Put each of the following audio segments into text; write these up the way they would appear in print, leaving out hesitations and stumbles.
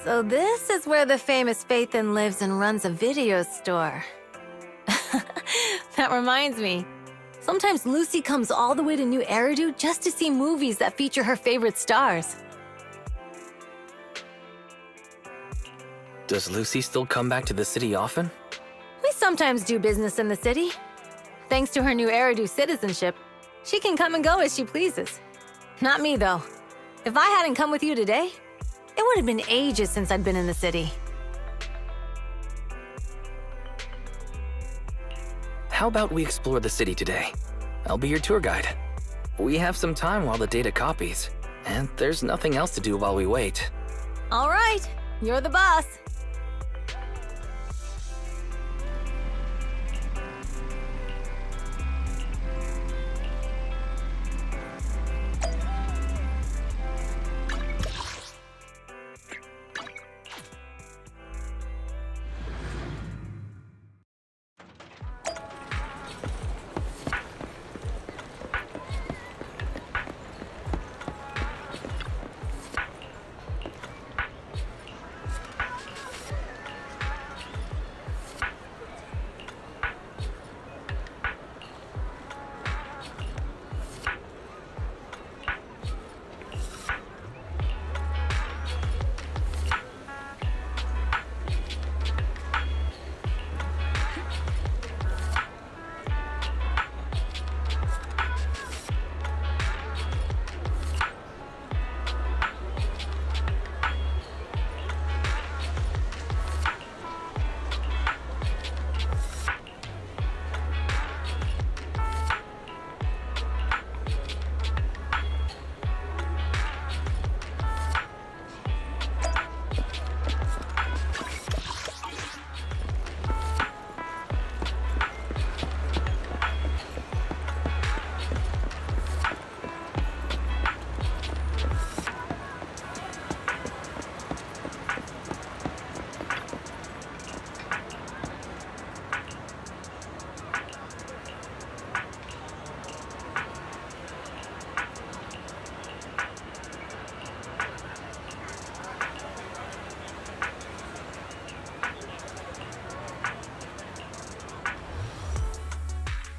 So this is where the famous Faithin lives and runs a video store. That reminds me. Sometimes Lucy comes all the way to New Eridu just to see movies that feature her favorite stars. Does Lucy still come back to the city often? We sometimes do business in the city. Thanks to her New Eridu citizenship, she can come and go as she pleases. Not me, though. If I hadn't come with you today, it would have been ages since I'd been in the city. How about we explore the city today? I'll be your tour guide. We have some time while the data copies, and there's nothing else to do while we wait. All right, you're the boss.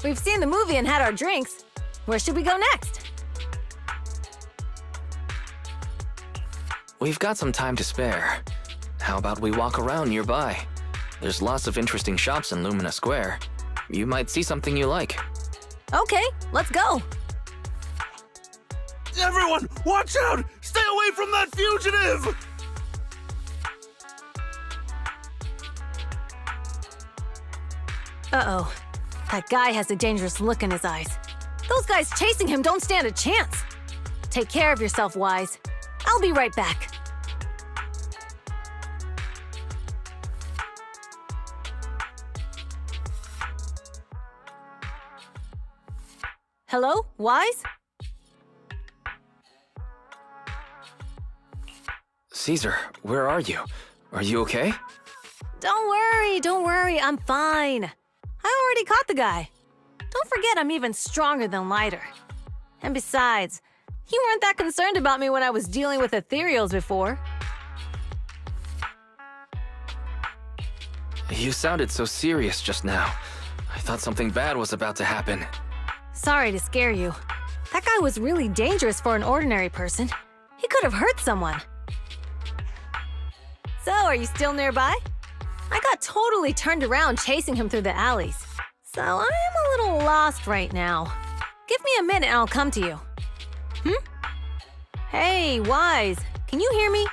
We've seen the movie and had our drinks. Where should we go next? We've got some time to spare. How about we walk around nearby? There's lots of interesting shops in Lumina Square. You might see something you like. Okay, let's go. Everyone, watch out! Stay away from that fugitive! Uh-oh. That guy has a dangerous look in his eyes. Those guys chasing him don't stand a chance. Take care of yourself, Wise. I'll be right back. Hello, Wise? Caesar, where are you? Are you okay? Don't worry, I'm fine. I already caught the guy. Don't forget I'm even stronger than Lighter. And besides, you weren't that concerned about me when I was dealing with ethereals before. You sounded so serious just now. I thought something bad was about to happen. Sorry to scare you. That guy was really dangerous for an ordinary person. He could have hurt someone. So, are you still nearby? I got totally turned around chasing him through the alleys. So I am a little lost right now. Give me a minute and I'll come to you. Hey, Wise, can you hear me?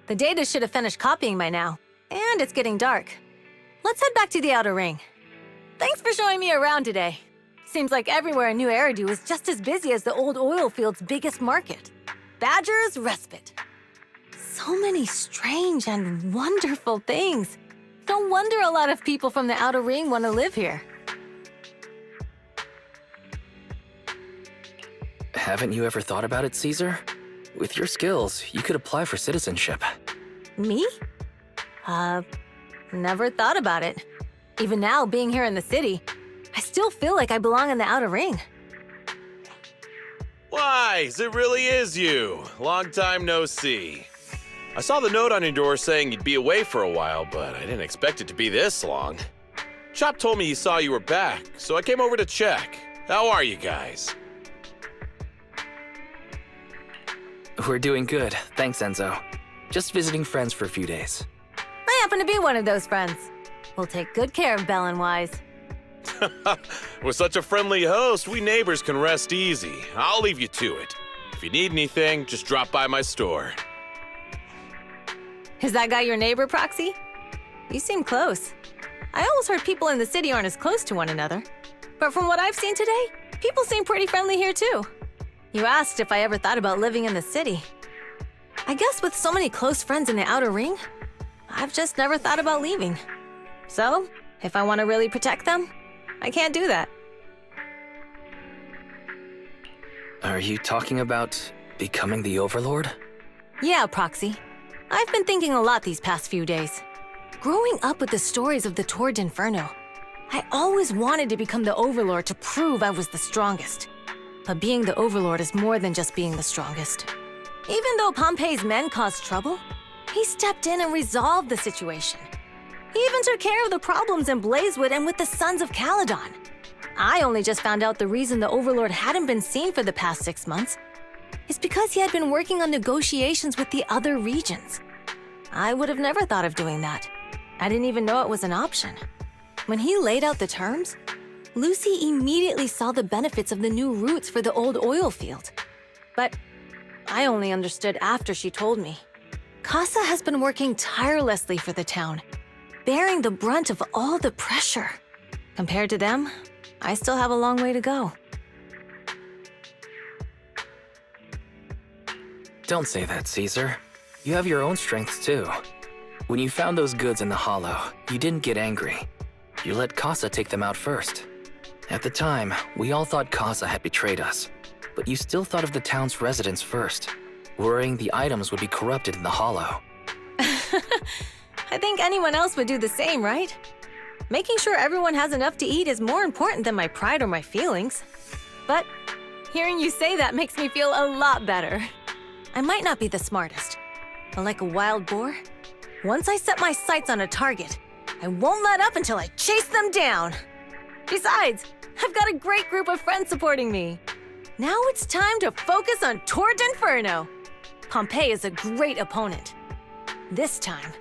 The data should have finished copying by now, and it's getting dark. Let's head back to the outer ring. Thanks for showing me around today. Seems like everywhere in New Eridu is just as busy as the old oil field's biggest market. Badger's Respite. So many strange and wonderful things. No wonder a lot of people from the outer ring want to live here. Haven't you ever thought about it, Caesar? With your skills, you could apply for citizenship. Me? Never thought about it. Even now, being here in the city, I still feel like I belong in the outer ring. Wise, it really is you. Long time no see. I saw the note on your door saying you'd be away for a while, but I didn't expect it to be this long. Chop told me he saw you were back, so I came over to check. How are you guys? We're doing good, thanks, Enzo. Just visiting friends for a few days. I happen to be one of those friends. We'll take good care of Belle and Wise. With such a friendly host, we neighbors can rest easy. I'll leave you to it. If you need anything, just drop by my store. Is that guy your neighbor, Proxy? You seem close. I always heard people in the city aren't as close to one another. But from what I've seen today, people seem pretty friendly here too. You asked if I ever thought about living in the city. I guess with so many close friends in the outer ring, I've just never thought about leaving. So, if I want to really protect them, I can't do that. Are you talking about becoming the Overlord? Yeah, Proxy. I've been thinking a lot these past few days. Growing up with the stories of the Torrid Inferno, I always wanted to become the Overlord to prove I was the strongest. But being the Overlord is more than just being the strongest. Even though Pompey's men caused trouble, he stepped in and resolved the situation. He even took care of the problems in Blazewood and with the Sons of Caledon. I only just found out the reason the Overlord hadn't been seen for the past 6 months is because he had been working on negotiations with the other regions. I would have never thought of doing that. I didn't even know it was an option. When he laid out the terms, Lucy immediately saw the benefits of the new routes for the old oil field. But I only understood after she told me. Casa has been working tirelessly for the town, bearing the brunt of all the pressure. Compared to them, I still have a long way to go. Don't say that, Caesar. You have your own strengths too. When you found those goods in the hollow, you didn't get angry. You let Casa take them out first. At the time, we all thought Casa had betrayed us, but you still thought of the town's residents first, worrying the items would be corrupted in the hollow. I think anyone else would do the same, right? Making sure everyone has enough to eat is more important than my pride or my feelings. But hearing you say that makes me feel a lot better. I might not be the smartest, but like a wild boar, once I set my sights on a target, I won't let up until I chase them down. Besides, I've got a great group of friends supporting me. Now it's time to focus on Torrid Inferno. Pompey is a great opponent. This time,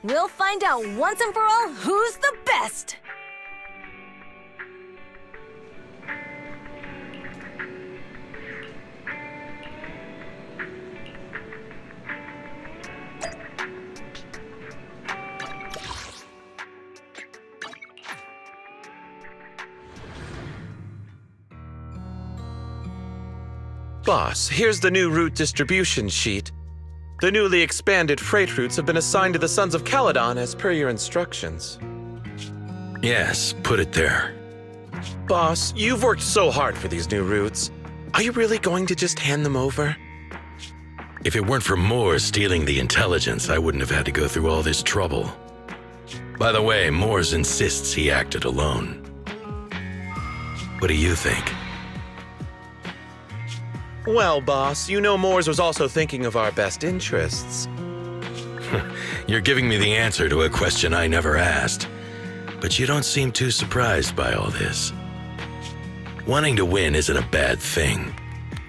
we'll find out once and for all who's the best! Boss, here's the new route distribution sheet. The newly expanded freight routes have been assigned to the Sons of Caledon as per your instructions. Yes, put it there. Boss, you've worked so hard for these new routes. Are you really going to just hand them over? If it weren't for Moore stealing the intelligence, I wouldn't have had to go through all this trouble. By the way, Moores insists he acted alone. What do you think? Well, boss, you know Moores was also thinking of our best interests. You're giving me the answer to a question I never asked. But you don't seem too surprised by all this. Wanting to win isn't a bad thing.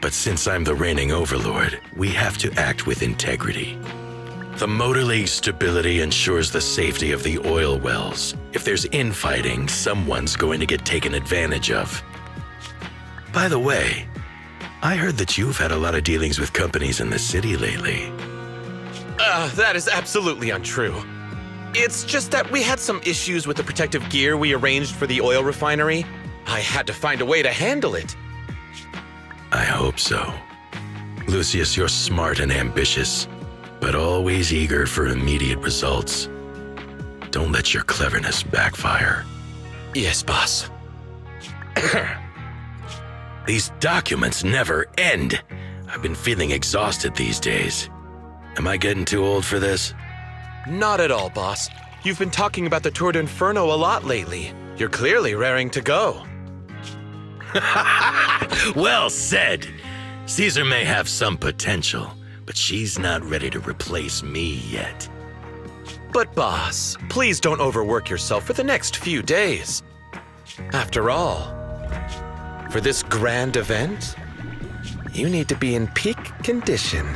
But since I'm the reigning overlord, we have to act with integrity. The Motor League's stability ensures the safety of the oil wells. If there's infighting, someone's going to get taken advantage of. By the way, I heard that you've had a lot of dealings with companies in the city lately. That is absolutely untrue. It's just that we had some issues with the protective gear we arranged for the oil refinery. I had to find a way to handle it. I hope so. Lucius, you're smart and ambitious, but always eager for immediate results. Don't let your cleverness backfire. Yes, boss. These documents never end. I've been feeling exhausted these days. Am I getting too old for this? Not at all, boss. You've been talking about the Tour d'Inferno a lot lately. You're clearly raring to go. Well said. Caesar may have some potential, but she's not ready to replace me yet. But boss, please don't overwork yourself for the next few days. After all, for this grand event, you need to be in peak condition.